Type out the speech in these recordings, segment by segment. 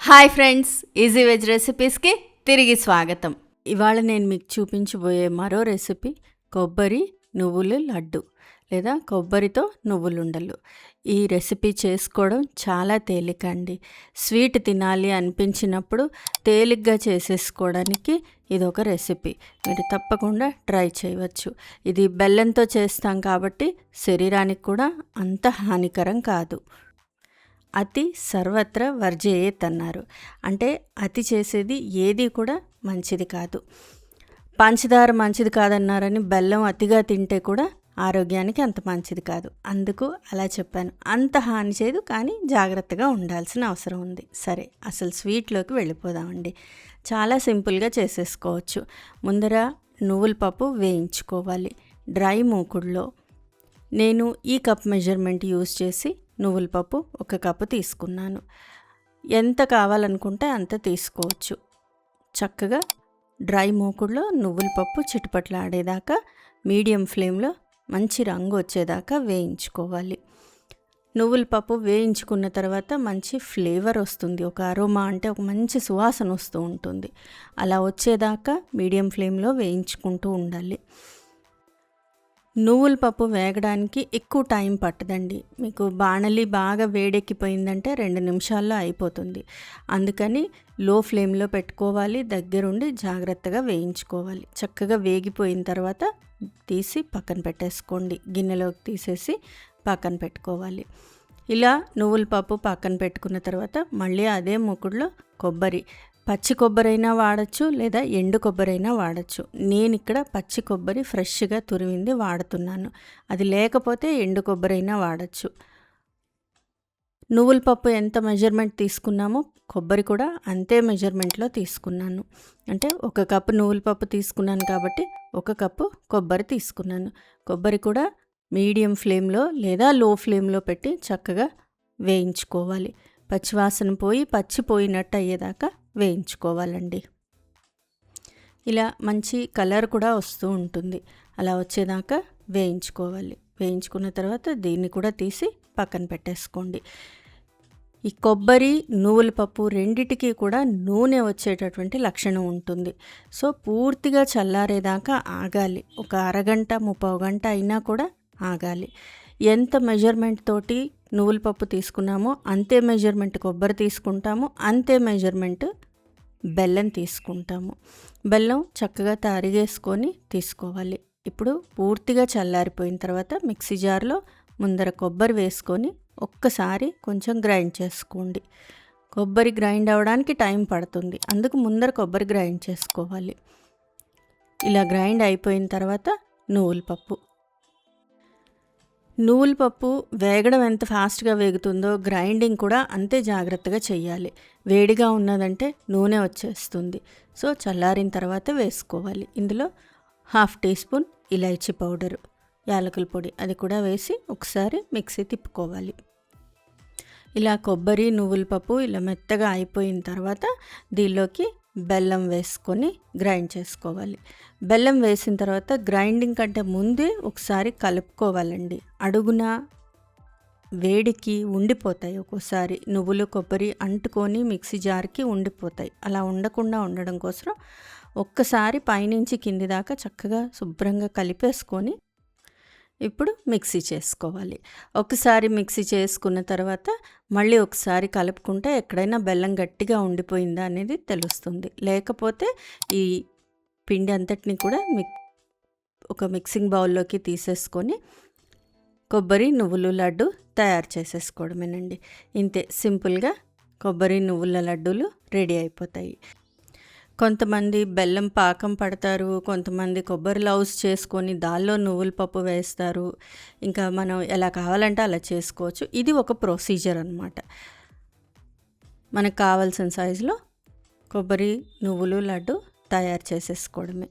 Hi friends, easy veg రెసిపీస్కి తిరిగి స్వాగతం. ఇవాళ నేను మీకు చూపించబోయే మరో రెసిపీ కొబ్బరి నువ్వుల లడ్డు లేదా కొబ్బరితో నువ్వులుండలు. ఈ రెసిపీ చేసుకోవడం చాలా తేలిక అండి. స్వీట్ తినాలి అనిపించినప్పుడు తేలిగ్గా చేసేసుకోవడానికి ఇదొక రెసిపీ. మీరు తప్పకుండా ట్రై చేయవచ్చు. ఇది బెల్లంతో చేస్తాం కాబట్టి శరీరానికి కూడా అంత హానికరం కాదు. అతి సర్వత్ర వర్జయేత్ అన్నారు. అంటే అతి చేసేది ఏది కూడా మంచిది కాదు. పంచదార మంచిది కాదన్నారని బెల్లం అతిగా తింటే కూడా ఆరోగ్యానికి అంత మంచిది కాదు. అందుకు అలా చెప్పాను. అంత హాని చేయదు, కానీ జాగ్రత్తగా ఉండాల్సిన అవసరం ఉంది. సరే, అసలు స్వీట్లోకి వెళ్ళిపోదామండి. చాలా సింపుల్గా చేసేసుకోవచ్చు. ముందర నువ్వుల పప్పు వేయించుకోవాలి డ్రై మూకుడులో. నేను ఈ కప్ మెజర్మెంట్ యూజ్ చేసి నువ్వుల పప్పు 1 కప్పు తీసుకున్నాను. ఎంత కావాలనుకుంటే అంత తీసుకోవచ్చు. చక్కగా డ్రై మూకుడులో నువ్వుల పప్పు చిటపట్లాడేదాకా మీడియం ఫ్లేమ్లో మంచి రంగు వచ్చేదాకా వేయించుకోవాలి. నువ్వుల పప్పు వేయించుకున్న తర్వాత మంచి ఫ్లేవర్ వస్తుంది. ఒక అరోమా అంటే ఒక మంచి సువాసన వస్తూ ఉంటుంది. అలా వచ్చేదాకా మీడియం ఫ్లేమ్లో వేయించుకుంటూ ఉండాలి. నువ్వుల పప్పు వేగడానికి ఎక్కువ టైం పట్టదండి. మీకు బాణలి బాగా వేడెక్కిపోయిందంటే 2 నిమిషాల్లో అయిపోతుంది. అందుకని లో ఫ్లేమ్లో పెట్టుకోవాలి. దగ్గరుండి జాగ్రత్తగా వేయించుకోవాలి. చక్కగా వేగిపోయిన తర్వాత తీసి పక్కన పెట్టేసుకోండి. గిన్నెలోకి తీసేసి పక్కన పెట్టుకోవాలి. ఇలా నువ్వుల పప్పు పక్కన పెట్టుకున్న తర్వాత మళ్ళీ అదే మూకుడులో కొబ్బరి, పచ్చి కొబ్బరైనా వాడచ్చు లేదా ఎండు కొబ్బరైనా వాడచ్చు. నేను ఇక్కడ పచ్చి కొబ్బరి ఫ్రెష్గా తురిమింది వాడుతున్నాను. అది లేకపోతే ఎండు కొబ్బరైనా వాడచ్చు. నువ్వుల పప్పు ఎంత మెజర్మెంట్ తీసుకున్నామో కొబ్బరి కూడా అంతే మెజర్మెంట్లో తీసుకున్నాను. అంటే 1 కప్పు నువ్వుల పప్పు తీసుకున్నాను కాబట్టి 1 కప్పు కొబ్బరి తీసుకున్నాను. కొబ్బరి కూడా మీడియం ఫ్లేమ్లో లేదా లో ఫ్లేమ్లో పెట్టి చక్కగా వేయించుకోవాలి. పచ్చివాసన పోయి పచ్చిపోయినట్టు అయ్యేదాకా వేయించుకోవాలండి. ఇలా మంచి కలర్ కూడా వస్తూ ఉంటుంది. అలా వచ్చేదాకా వేయించుకోవాలి. వేయించుకున్న తర్వాత దీన్ని కూడా తీసి పక్కన పెట్టేసుకోండి. ఈ కొబ్బరి నువ్వుల పప్పు రెండిటికి కూడా నూనె వచ్చేటటువంటి లక్షణం ఉంటుంది. సో పూర్తిగా చల్లారేదాకా ఆగాలి. ఒక అరగంట 30 గంట అయినా కూడా ఆగాలి. ఎంత మెజర్మెంట్ తోటి నువ్వుల పప్పు తీసుకున్నామో అంతే మెజర్మెంట్ కొబ్బరి తీసుకుంటాము, అంతే మెజర్మెంట్ బెల్లం తీసుకుంటాము. బెల్లం చక్కగా తరిగేసుకొని తీసుకోవాలి. ఇప్పుడు పూర్తిగా చల్లారిపోయిన తర్వాత మిక్సీ జార్లో ముందర కొబ్బరి వేసుకొని ఒక్కసారి కొంచెం గ్రైండ్ చేసుకోండి. కొబ్బరి గ్రైండ్ అవ్వడానికి టైం పడుతుంది. అందుకు ముందర కొబ్బరి గ్రైండ్ చేసుకోవాలి. ఇలా గ్రైండ్ అయిపోయిన తర్వాత నువ్వుల పప్పు వేగడం ఎంత ఫాస్ట్గా వేగుతుందో గ్రైండింగ్ కూడా అంతే జాగ్రత్తగా చేయాలి. వేడిగా ఉన్నదంటే నూనె వచ్చేస్తుంది. సో చల్లారిన తర్వాత వేసుకోవాలి. ఇందులో 1/2 టీ స్పూన్ ఇలైచీ పౌడరు, యాలకుల పొడి అది కూడా వేసి ఒకసారి మిక్సీ తిప్పుకోవాలి. ఇలా కొబ్బరి నువ్వుల పప్పు ఇలా మెత్తగా అయిపోయిన తర్వాత దీనిలోకి బెల్లం వేసుకొని గ్రైండ్ చేసుకోవాలి. బెల్లం వేసిన తర్వాత గ్రైండింగ్ కంటే ముందే ఒకసారి కలుపుకోవాలండి. అడుగున వేడికి ఉండిపోతాయి. ఒక్కోసారి నువ్వులు కొబ్బరి అంటుకొని మిక్సీ జార్కి ఉండిపోతాయి. అలా ఉండకుండా ఉండడం కోసం ఒక్కసారి పైనుంచి కింది దాకా చక్కగా శుభ్రంగా కలిపేసుకొని ఇప్పుడు మిక్సీ చేసుకోవాలి. ఒకసారి మిక్సీ చేసుకున్న తర్వాత మళ్ళీ ఒకసారి కలుపుకుంటే ఎక్కడైనా బెల్లం గట్టిగా ఉండిపోయిందా అనేది తెలుస్తుంది. లేకపోతే ఈ పిండి అంతటిని కూడా ఒక మిక్సింగ్ బౌల్లోకి తీసేసుకొని కొబ్బరి నువ్వుల లడ్డు తయారు చేసేసుకోవడమేనండి. ఇంతే, సింపుల్గా కొబ్బరి నువ్వుల లడ్డూలు రెడీ అయిపోతాయి. కొంతమంది బెల్లం పాకం పడతారు, కొంతమంది కొబ్బరి లౌస్ చేసుకొని దానిలో నువ్వుల పప్పు వేస్తారు. ఇంకా మనం ఎలా కావాలంటే అలా చేసుకోవచ్చు. ఇది ఒక ప్రొసీజర్ అన్నమాట. మనకు కావాల్సిన సైజులో కొబ్బరి నువ్వులు లడ్డు తయారు చేసేసుకోవడమే.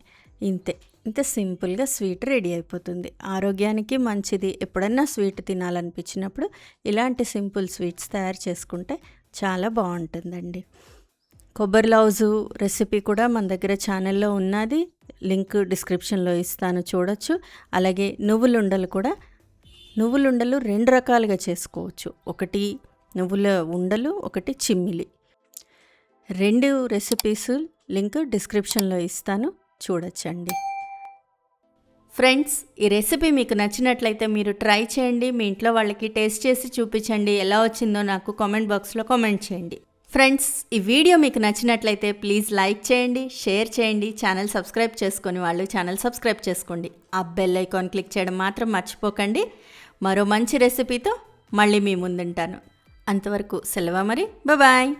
ఇంత సింపుల్గా స్వీట్ రెడీ అయిపోతుంది. ఆరోగ్యానికి మంచిది. ఎప్పుడన్నా స్వీట్ తినాలనిపించినప్పుడు ఇలాంటి సింపుల్ స్వీట్స్ తయారు చేసుకుంటే చాలా బాగుంటుందండి. కొబ్బరి లౌజు రెసిపీ కూడా మన దగ్గర ఛానల్లో ఉన్నది. లింక్ డిస్క్రిప్షన్లో ఇస్తాను, చూడొచ్చు. అలాగే నువ్వులుండలు కూడా, నువ్వులుండలు 2 రకాలుగా చేసుకోవచ్చు. ఒకటి నువ్వుల ఉండలు, ఒకటి చిమ్మిలి. 2 రెసిపీస్ లింక్ డిస్క్రిప్షన్లో ఇస్తాను, చూడొచ్చండి. ఫ్రెండ్స్, ఈ రెసిపీ మీకు నచ్చినట్లయితే మీరు ట్రై చేయండి. మీ ఇంట్లో వాళ్ళకి టేస్ట్ చేసి చూపించండి. ఎలా వచ్చిందో నాకు కామెంట్ బాక్స్లో కామెంట్ చేయండి. ఫ్రెండ్స్, ఈ వీడియో మీకు నచ్చినట్లయితే ప్లీజ్ లైక్ చేయండి, షేర్ చేయండి. ఛానల్ సబ్స్క్రైబ్ చేసుకొని వాళ్ళు ఛానల్ సబ్స్క్రైబ్ చేసుకోండి. ఆ బెల్ ఐకాన్ క్లిక్ చేయడం మాత్రం మర్చిపోకండి. మరో మంచి రెసిపీతో మళ్ళీ మీ ముందుంటాను. అంతవరకు సెలవు మరి. బాయ్.